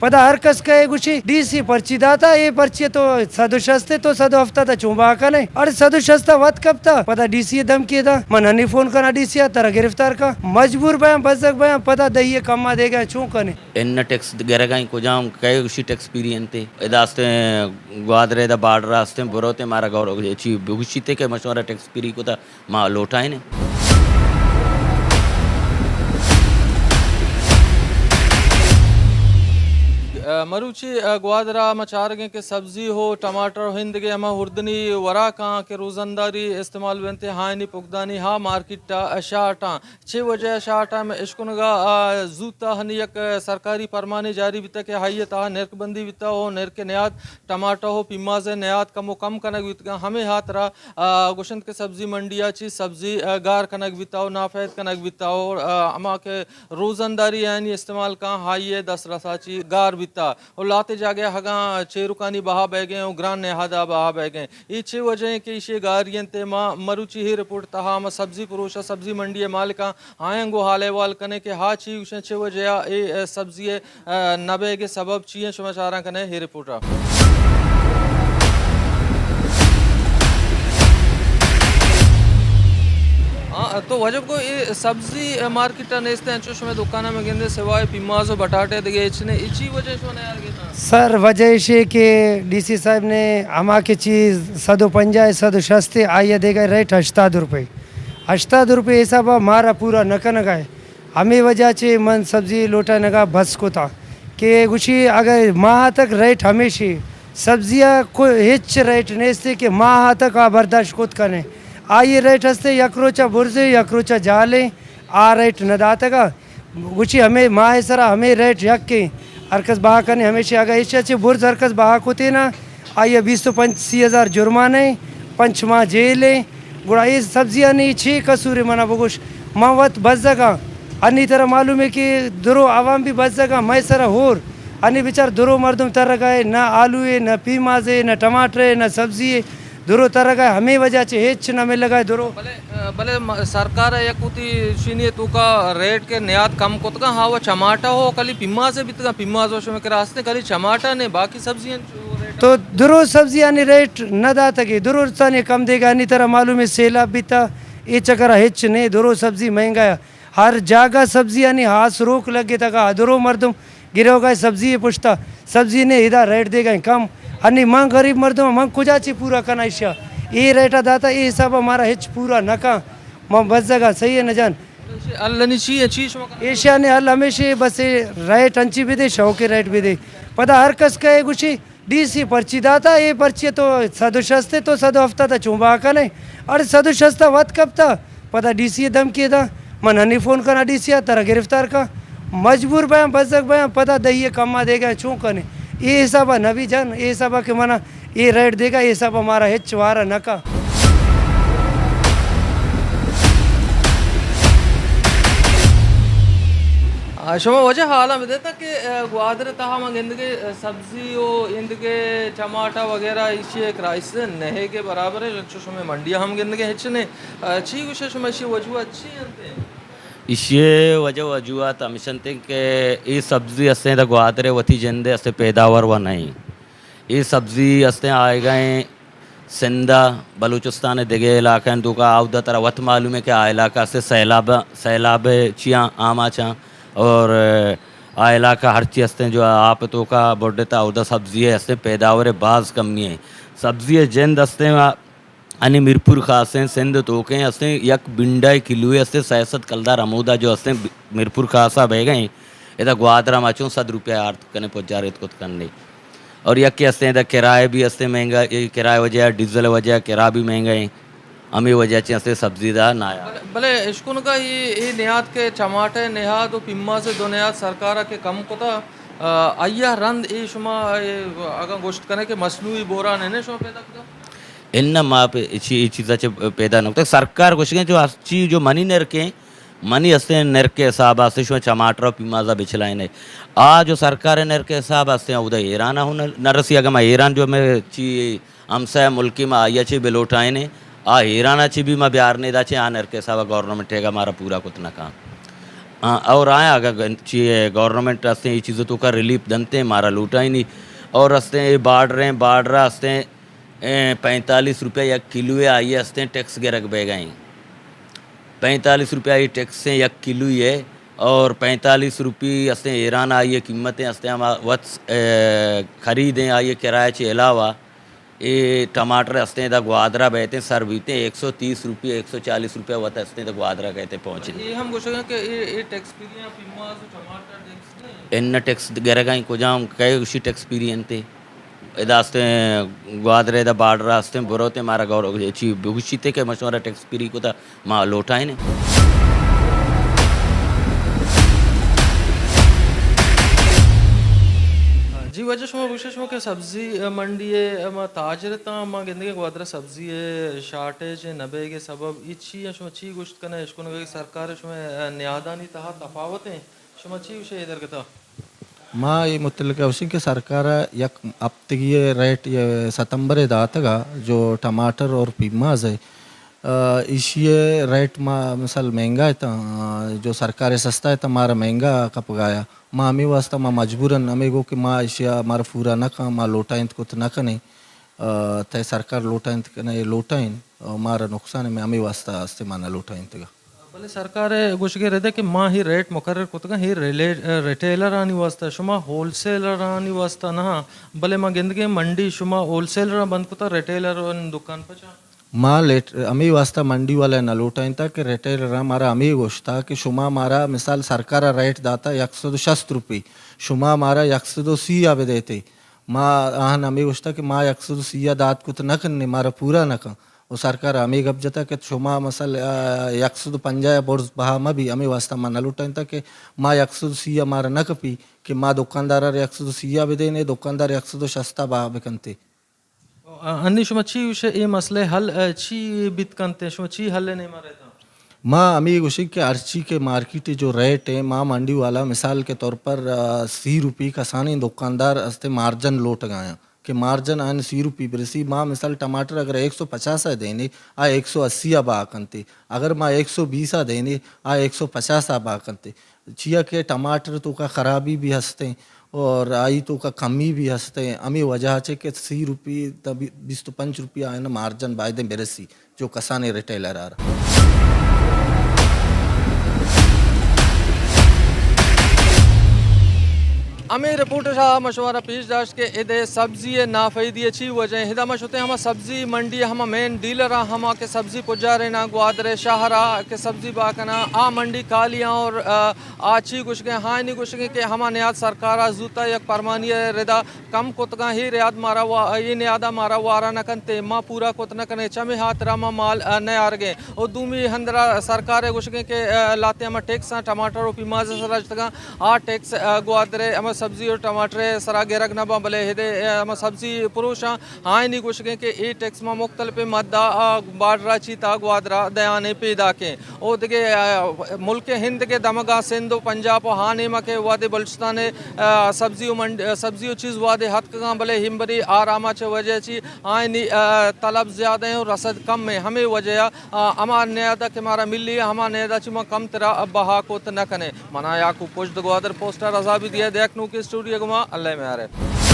पता हर कस कहे गुशी डीसी पर्ची दाता ये पर्ची तो सदु शस्ते तो सदु हफ्ता था चुंबा का नहीं अरे सदु शस्ता वत कब था पता डीसी दम किया था मन हनी फोन करना डीसी तरह गिरफ्तार का मजबूर बया बजक बया पता दही कम्मा देगा चूं कने एन्न टैक्स गरगा कुजाम कई उसी टैक्स पीरियन थे इदास्ते ग्वादरे दा बार्डर रास्ते बुरोते मारा गौरव ची बुगशीते के मशवरा टैक्स पीरी को था मां लोटाए ने मरुची ग्वादरा मचारगे के सब्जी हो टमाटर हिंद के हमा हुर्दनी वरा कहाँ के रोजंदारी इस्तेमाल बनते हानि पुगदानी हा मार्केट शाटा 6 बजे शाटा में इश्कुनगा जूता हनियक सरकारी फरमाने जारी बिता के हाइयत हा निर्क बंदी बिता हो निर्क न्याद टमाटर हो पिमाजे न्याद कमो कम कनक बिता हमें हाथ रहा गुशन के सब्जी मंडिया ची सब्जी गार कनक बिताओ नाफैद कनक बिताओ अमा के रोजंदारी यानी इस्तेमाल का हाइये 10 रसाची गार बिता और लाते जागे हगा चेरुकानी बहा बह गए ग्रान नेहादा बहा बह गए ये 6 वजह के इशे गारियन ते मां मरुची ही रिपोर्ट तहा म सब्जी पुरुष सब्जी मंडी मालिका आयंगो हाले वाल कने के हा ची उसे 6 वजह ए सब्जी नबे के सबब ची समाचार कने ही रिपोर्ट तो वजह को ये सब्जी मार्केट नेस्ते हैं चुश में दुकान में गेंदे सिवाय पिमाज़ो बटाटे दिए इचने इची वजह से यार गेना सर वजह से कि डीसी साहब ने हमा के चीज़ सदो पंजा सदो सस्ते आइए देगा रेट 80 रुपये 80 रुपये ऐसा बा मारा पूरा नका नगाए हमें वजह से मन सब्जी लोटा नगा बस को था कि कुछ अगर माह तक रेट हमेशा सब्जियाँ को हिच रेट नेस्ते कि माह तक आ बर्दाश्त खुद करें आइए रेट हंसते यक्रोचा बुरजे यक्रोचा जाले आ रेट न दातगा गुची हमें माह सरा हमें रेट यक के अरकस बहा करने हमेशा अगर इच्छा अच्छे बुर्ज अरकस बहा कोते ना आइए 20-25,000 जुर्माने 5 माह जेल गुड़ा ये सब्जियाँ नहीं 6 कसूर मना बगुश मावत बच जगह अन्नी तरह मालूम है कि दुरो आवाम भी बच जगह मैं सरा होर अन्नी बेचार दुरो मर्दम तरह गए न आलू है न पीमाजे न टमाटर है न सब्जी है दुरो तरह का हमें वजह से हेच न मिल लगा दुरो भले सरकार यकुती चीनी तू का रेट के नियात कम को तो हाँ वो टमाटा हो कली पिम्मा से बितगा पिम्मा जोश में के रास्ते कली टमाटा ने बाकी सब्जियां तो दुरो सब्जियां ने रेट न दाता के दुरो ने कम देगा नहीं तरह मालूम है सैलाब बीता ये चक्कर हेच ने दुरो सब्जी महंगा हर जगह सब्जियां ने हाथ रोक लगे तक दुरो मर्दम गिरो गए सब्जी पुछता सब्जी ने इधर रेट देगा कम अन्नी माँ गरीब मर्दों माँ कुजाची पूरा करना इशा ये रेटा दाता ये हिसाब हमारा हिच पूरा नका माँ बच जगह सही है न जान एशिया ने हल हमेशा बस रेट अंची भी दे शौ के रेट भी दे पता हर कस कहे गुशी डीसी पर्ची दाता ये पर्ची तो सदु शस्ते तो सदु हफ्ता था चुंबा का नहीं अरे सदु शस्ता वत कब था पता डीसी दम किया था मन हनी फोन करना डीसी तरह गिरफ्तार का मजबूर बया बजक बया पता दही कम्मा देगा चूं कने ये हिसाब नबी जान ये हिसाब के मना ये रेट देगा ये सब हमारा हिच वारा नका शमा वजह हाला में देता कि ग्वादर तहा मंग इनके सब्जी हो इनके टमाटा वगैरह इसे इससे नहे के बराबर है जो शमे मंडिया हम इनके हिच ने अच्छी कुछ शमे इसी वजह अच्छी हैं इशे वजह वजूहत हमेशन थे कि ये सब्जी हंसते तो ग्वादरे वती जंदे हंसते पैदावार व नहीं ये सब्जी हंसते आए गए सिंधा बलूचिस्तान दिगे इलाका तो का आउदा तरह वत मालूम है कि आ इलाका से सैलाब चियाँ आमा चा और आ इलाका हर चीज़ हंसते जो आप तो का बोडे था उदा सब्जी हंसते पैदावार बाज़ कमी है सब्जी जंद हंसते अनि मीरपुर खासे सिंध तोके हंसते यक बिंडाई किलुए हंसते सैसद कलदार अमूदा जो हंसते मीरपुर खासा बह गए इधर ग्वादरा माचों 100 रुपया आर्थ करने पहुँच जा रहे खुद करने और यक के हंसते इधर किराए भी हंसते महंगा ये किराए वजह डीजल वजह किराया भी महंगा है अमी वजह से हंसते सब्जीदार ना आया भले इश्कुन का ये निहात के टमाटे निहात और पिम्मा से दो निहात सरकार के कम को था अय्या रंद ये शुमा अगर गोश्त करने के मसनूई बोरा ने शो पैदा कर इन माँ पे चीज़ा पैदा न सरकार कुछ जो अच्छी जो मनी नरके मनी हंसते नरके हिसाब से शो टमाटर पिमाजा बिछलाए ने आ जो सरकार नरके हिसाब से उधर ईरान हूँ नरसी अगर मैं ईरान जो मैं ची हमसा मुल्की में आइया ची बिलोटाए ने आ ईरान अच्छी भी मैं बिहार नहीं दाचे आ नरके हिसाब गवर्नमेंट है हमारा पूरा कुछ न काम हाँ और आए अगर चाहिए गवर्नमेंट रास्ते ये चीज़ों तो का रिलीफ दनते मारा लूटा ही नहीं और रास्ते ये बाढ़ रहा रास्ते 45 रुपये एक किलो आई हंसते टैक्स गिरक बह गई 45 रुपया ये टैक्स से एक किलो है और 45 रुपये हंसते ईरान आई है कीमतें हंसते हम वत्स खरीदें आई है किराए के अलावा ये टमाटर हंसते तक ग्वादरा बहते सर बीते 130 रुपये 140 रुपये वत हंसते तक ग्वादरा कहते पहुँचे ये हम कुछ कि ये टैक्स पीरियड पिम्मा जो टमाटर टैक्स ने इन टैक्स गिरगाई को जाऊँ कई उसी टैक्स पीरियन थे इदास्ते ग्वादरे दा बाढ़ रास्ते बुरोते मारा गौरव ची बुगशीते के मशवरा टैक्स पीरी को था माँ लोटा ही ने जी वजह शमा विशेष में के सब्जी मंडी है म ताजरता म गिंदगी ग्वादरा सब्जी है शार्टेज है नबे के सबब इच्छी या शमा ची गुश्त कने इसको नगे सरकार शमा न्यादानी तहा तफावत है शमा ची विषय इधर के था माँ ये मुतलक उसी के सरकार यक अब तक ये रेट ये सितंबर दातगा जो टमाटर और पिमाज है इसी रेट माँ मिसाल महंगा है तो जो सरकार सस्ता है तो हमारा महंगा कप गाया माँ हमें वास्ता माँ मजबूरन हमें गो कि माँ इशिया हमारा पूरा न खा माँ लोटा इंत को तो न कने तय सरकार लोटा इंत कने लोटा इन हमारा नुकसान है मैं हमें वास्ता अस्ते माना लोटा इंत का भले सरकार कुछ के रहते कि माँ ही रेट मुकर्रर कुतगा ही रिटेलर आनी वास्ता शुमा होलसेलर आनी वास्ता ना भले माँ गिंदगी मंडी शुमा होलसेलर बंद कुता रिटेलर दुकान पर जा माँ लेट अमी वास्ता मंडी वाला न लूटा था कि रिटेलर हमारा अमी गोश्ता कि शुमा हमारा मिसाल सरकार रेट दाता 160 रुपये शुमा हमारा 180 आवे देते माँ आहन अमी गोश्ता कि माँ 180 दात कुत न करने मारा पूरा न का वो सरकार अमी गप जता कि शुमा मसल 150 बोर्स बहा मा भी अमी वास्ता माँ न लूटा था कि माँ 180 हमारा न कपी कि माँ दुकानदार 180 आवे देने दुकानदार 160 बहा बेकनते अन्य शुमा ची विषय ये मसले हल ची बित कंते शुमा ची हल नहीं मारे था माँ अमी उसी के अर्ची के मार्केट जो रेट है माँ मंडी वाला मिसाल के तौर पर 80 रुपये का सानी दुकानदार अस्ते मार्जिन लोट गया कि मार्जिन आन 80 रुपये बरसी माँ मिसाल टमाटर अगर 150 देने आ 180 अब आकनते अगर माँ 120 देने आ 150 अब आकनते चिया के टमाटर तो का खराबी भी हंसते और आई तो का कमी भी हंसते हैं अमी वजह है कि 80 रुपये तब 25 रुपया है ना मार्जिन बायदे बेरसी जो कसाने रिटेलर आ रहा अमी रिपोर्टर शाह मशवरा पेश दाश के इधे सब्जी नाफैदी अच्छी वजह हिदा मशते हम सब्जी मंडी हम मेन डीलर हम के सब्जी पुजारे ना ग्वादरे शाहरा के सब्जी बाकना आ मंडी कालियाँ और आची कुछ के हाँ नहीं कुछ के हम नियाद सरकार जूता एक परमानी रिदा कम कुतगा ही रियाद मारा हुआ ये नियादा मारा वारा न कनते माँ पूरा कुत न कने चमे हाथ रामा माल न आर गए और दूमी हंदरा सरकार कुछ के लाते हम टैक्स टमाटर और पिमाज सराज तक आ टैक्स ग्वादरे हम सब्जी और टमाटर सरा गेरक नबा भले हिदे हम सब्जी पुरुष हाँ नहीं कुछ के ए टैक्स में मुख्तलिफ मद्दा बाडरा चीता ग्वादरा दयाने पैदा के ओ दिगे मुल्क हिंद के दमगा सिंध पंजाब हाँ नेमा के वादे बलुचिस्तान सब्जी चीज़ वादे हद का भले हिमबरी आरामा च वजह ची हाँ नहीं तलब ज़्यादा है और रसद कम है हमें वजह हमार नयादा के मारा मिली हमार नयादा चुमा कम तरह बहा को न कने मना याकू पुष्ट ग्वादर पोस्टर रजा भी दिया देख के स्टूडियो गुमा अल्लाह में आ रहे